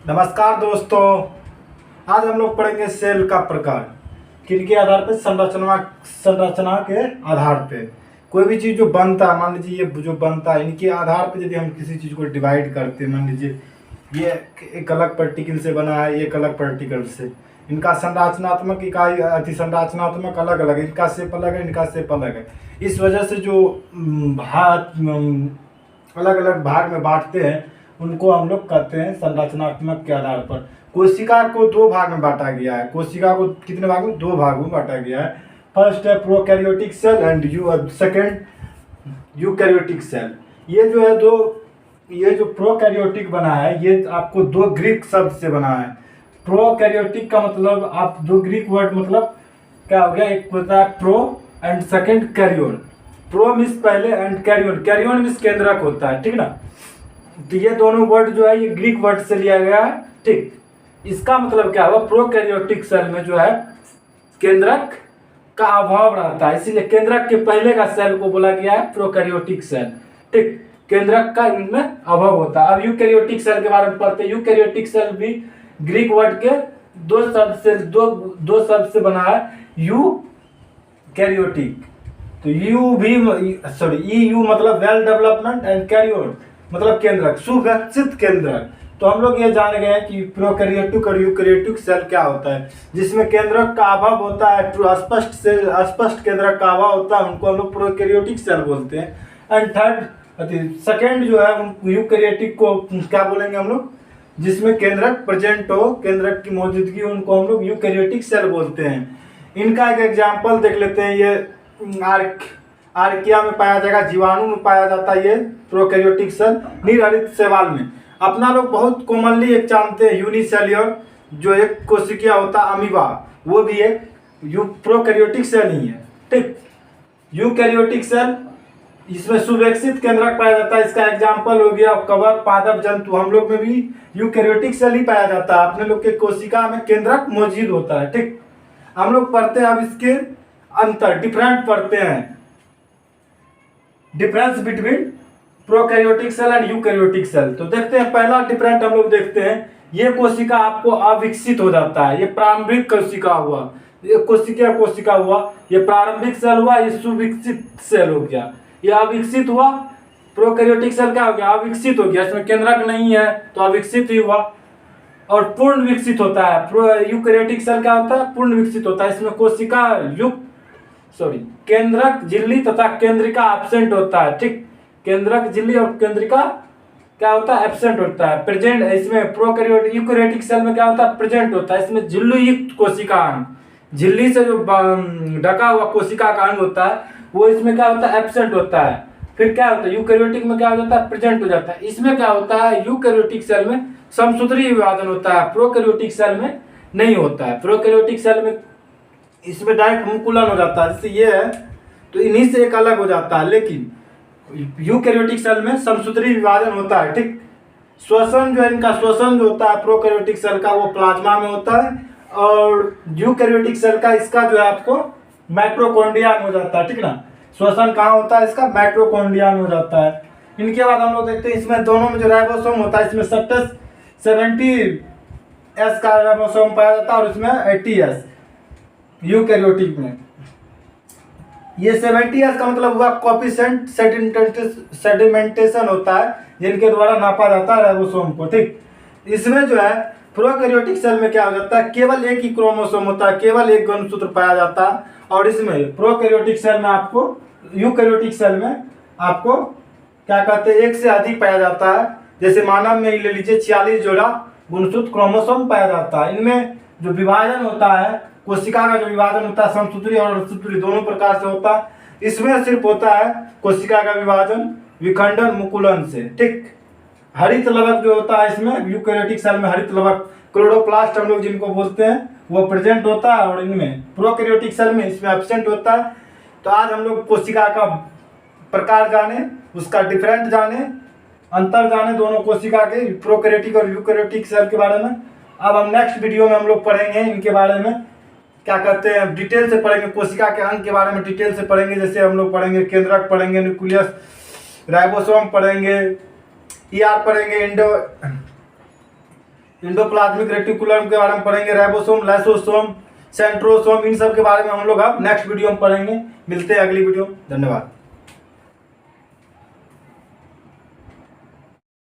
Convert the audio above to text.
नमस्कार दोस्तों। आज हम लोग पढ़ेंगे सेल का प्रकार। किनके आधार पर? संरचना के आधार पे कोई भी चीज़ जो बनता है, मान लीजिए ये जो बनता है, इनके आधार पे यदि हम किसी चीज़ को डिवाइड करते हैं, मान लीजिए ये एक अलग पार्टिकल से बना है, ये एक अलग पार्टिकल से, इनका संरचनात्मक इकाई अति संरचनात्मक अलग अलग है, इनका शेप अलग है, इनका शेप अलग है। इस वजह से जो अलग अलग भाग में बांटते हैं उनको हम लोग कहते हैं संरचनात्मक के आधार पर। कोशिका को दो भाग में बांटा गया है। कोशिका को कितने भाग में? दो भागों में बांटा गया है। फर्स्ट है prokaryotic cell and second eukaryotic cell. ये जो है ये जो प्रोकैरियोटिक बना है, ये आपको दो ग्रीक शब्द से बना है। प्रोकैरियोटिक का मतलब आप दो ग्रीक वर्ड मतलब क्या हो गया? एक होता है pro and second कैरियोन। Pro means पहले एंड कैरियोन, कैरियोन मीन्स केंद्रक होता है, ठीक ना। तो ये दोनों वर्ड जो है ये ग्रीक वर्ड से लिया गया है, ठीक। इसका मतलब क्या हुआ? प्रोकैरियोटिक सेल में जो है केंद्रक का अभाव रहता है, इसीलिए केंद्रक के पहले का सेल को बोला गया है प्रोकैरियोटिक सेल, ठीक। केंद्रक का इनमें अभाव होता है। अब यूकैरियोटिक सेल के बारे में पढ़ते हैं। यूकैरियोटिक सेल भी ग्रीक वर्ड के दो शब्द से बना है, यू कैरियोटिक। तो यू मतलब वेल डेवलपमेंट एंड कैरियोन मतलब केंद्रक, सुविकसित केंद्रक। तो हम लोग ये जान गए हैं कि प्रोकैरियोटिक और यूकैरियोटिक सेल क्या होता है, जिसमें केंद्रक का अभाव होता है, स्पष्ट केंद्रक का अभाव होता है, उनको हम लोग प्रोकैरियोटिक सेल बोलते हैं। एंड सेकेंड जो है यूकैरियोटिक को क्या बोलेंगे हम लोग? जिसमें केंद्रक प्रेजेंट हो, केंद्रक की मौजूदगी हो, उनको हम लोग यूकैरियोटिक सेल बोलते हैं। इनका एक एग्जाम्पल देख लेते हैं। ये आर्किया में पाया जाएगा, जीवाणु में पाया जाता है ये प्रोकैरियोटिक सेल। निर्हरित शैवाल में अपना लोग बहुत कॉमनली एक जानते हैं यूनिसेल्युलर, जो एक कोशिकीय होता है अमीबा, वो भी एक प्रोकैरियोटिक सेल ही है, ठीक। यूकैरियोटिक सेल इसमें सुविकसित केंद्रक पाया जाता है। इसका एग्जाम्पल हो गया कवक, पादप, जंतु। हम लोग में भी यूकैरियोटिक सेल ही पाया जाता है। अपने लोग के कोशिका में केंद्रक मौजूद होता है, ठीक। हम लोग पढ़ते हैं अब इसके अंतर, डिफरेंट पढ़ते हैं, difference between prokaryotic cell and eukaryotic cell. तो देखते हैं पहला डिफरेंट हम लोग देखते हैं। ये कोशिका आपको अविकसित हो जाता है, ये प्रारंभिक कोशिका हुआ, ये कोशिका हुआ, ये प्रारंभिक सेल हुआ, ये सुविकसित सेल हो गया। ये अविकसित हुआ, प्रोकैरियोटिक सेल क्या हो गया? अविकसित हो गया, इसमें केंद्रक नहीं है तो अविकसित ही हुआ। और पूर्ण विकसित होता है। यूकैरियोटिक सेल क्या होता है? पूर्ण विकसित होता है। इसमें कोशिका केंद्रक, झिल्ली तथा केंद्रिका एब्सेंट होता है, ठीक। केंद्रक, झिल्ली और केंद्रिका क्या होता है? एब्सेंट होता है। प्रेजेंट इसमें यूकैरियोटिक सेल में क्या होता है? प्रेजेंट होता है। इसमें झिल्ली युक्त कोशिका अंग, झिल्ली से जो ढका हुआ कोशिका का अंग होता है वो इसमें क्या होता है? एब्सेंट होता है। फिर क्या होता है? यूकैरियोटिक में क्या हो जाता है? प्रेजेंट हो जाता है। इसमें क्या होता है? यूकैरियोटिक सेल में समसूत्री विभाजन होता है, प्रोकैरियोटिक सेल में नहीं होता है। प्रोकैरियोटिक सेल में इसमें डायरेक्ट मुकुलन हो जाता है, जैसे ये है तो इन्हीं से एक अलग हो जाता है। लेकिन यूकैरियोटिक सेल में समसूत्री विभाजन होता है, ठीक। श्वसन जो है, इनका श्वसन जो होता है प्रोकैरियोटिक सेल का वो प्लाज्मा में होता है, और यूकैरियोटिक सेल का इसका जो है आपको माइटोकॉन्ड्रिया में हो जाता है, ठीक ना। श्वसन कहाँ होता है? इसका माइटोकॉन्ड्रिया में हो जाता है। इनके बाद हम लोग देखते हैं इसमें दोनों में जो राइबोसोम होता है, इसमें 70S का राइबोसोम पाया जाता है और इसमें 80S यूकैरियोटिक में। ये 70S का मतलब हुआ कोएफिशिएंट सेडिमेंटेशन होता है, जिनके द्वारा नापा जाता है राइबोसोम को, ठीक। इसमें जो है प्रोकैरियोटिक सेल में क्या हो जाता है? केवल एक ही क्रोमोसोम होता है, केवल एक गुणसूत्र पाया जाता है। और इसमें प्रोकैरियोटिक सेल में आपको, यूकैरियोटिक सेल में आपको क्या कहते हैं? एक से अधिक पाया जाता है। जैसे मानव में ही ले लीजिए 46 जोड़ा गुणसूत्र क्रोमोसोम पाया जाता है। इनमें जो विभाजन होता है, कोशिका का जो विभाजन होता है समसूत्री और असूत्री दोनों प्रकार से होता है। इसमें सिर्फ होता है कोशिका का विभाजन विखंडन मुकुलन से, ठीक। हरित लवक जो होता है इसमें यूकैरियोटिक सेल में, हरित लवक क्लोरोप्लास्ट हम लोग जिनको बोलते हैं वो प्रेजेंट होता है, और इनमें प्रोकैरियोटिक सेल में इसमें एब्सेंट होता है। तो आज हम लोग कोशिका का प्रकार जाने, उसका डिफरेंट जाने, अंतर जाने दोनों कोशिका के, प्रोकैरियोटिक और यूकैरियोटिक सेल के बारे में। अब हम नेक्स्ट वीडियो में हम लोग पढ़ेंगे इनके बारे में, क्या कहते हैं, डिटेल से पढ़ेंगे। कोशिका के अंग के बारे में डिटेल से पढ़ेंगे, जैसे हम लोग पढ़ेंगे केंद्रक पढ़ेंगे, न्यूक्लियस, राइबोसोम पढ़ेंगे, पढ़ेंगे, इंडोप्लाज्मिक रेटिकुलम के बारे में पढ़ेंगे, राइबोसोम, लाइसोसोम, सेंट्रोसोम, इन सब के बारे में हम लोग अब नेक्स्ट वीडियो में पढ़ेंगे। मिलते हैं अगली वीडियो, धन्यवाद।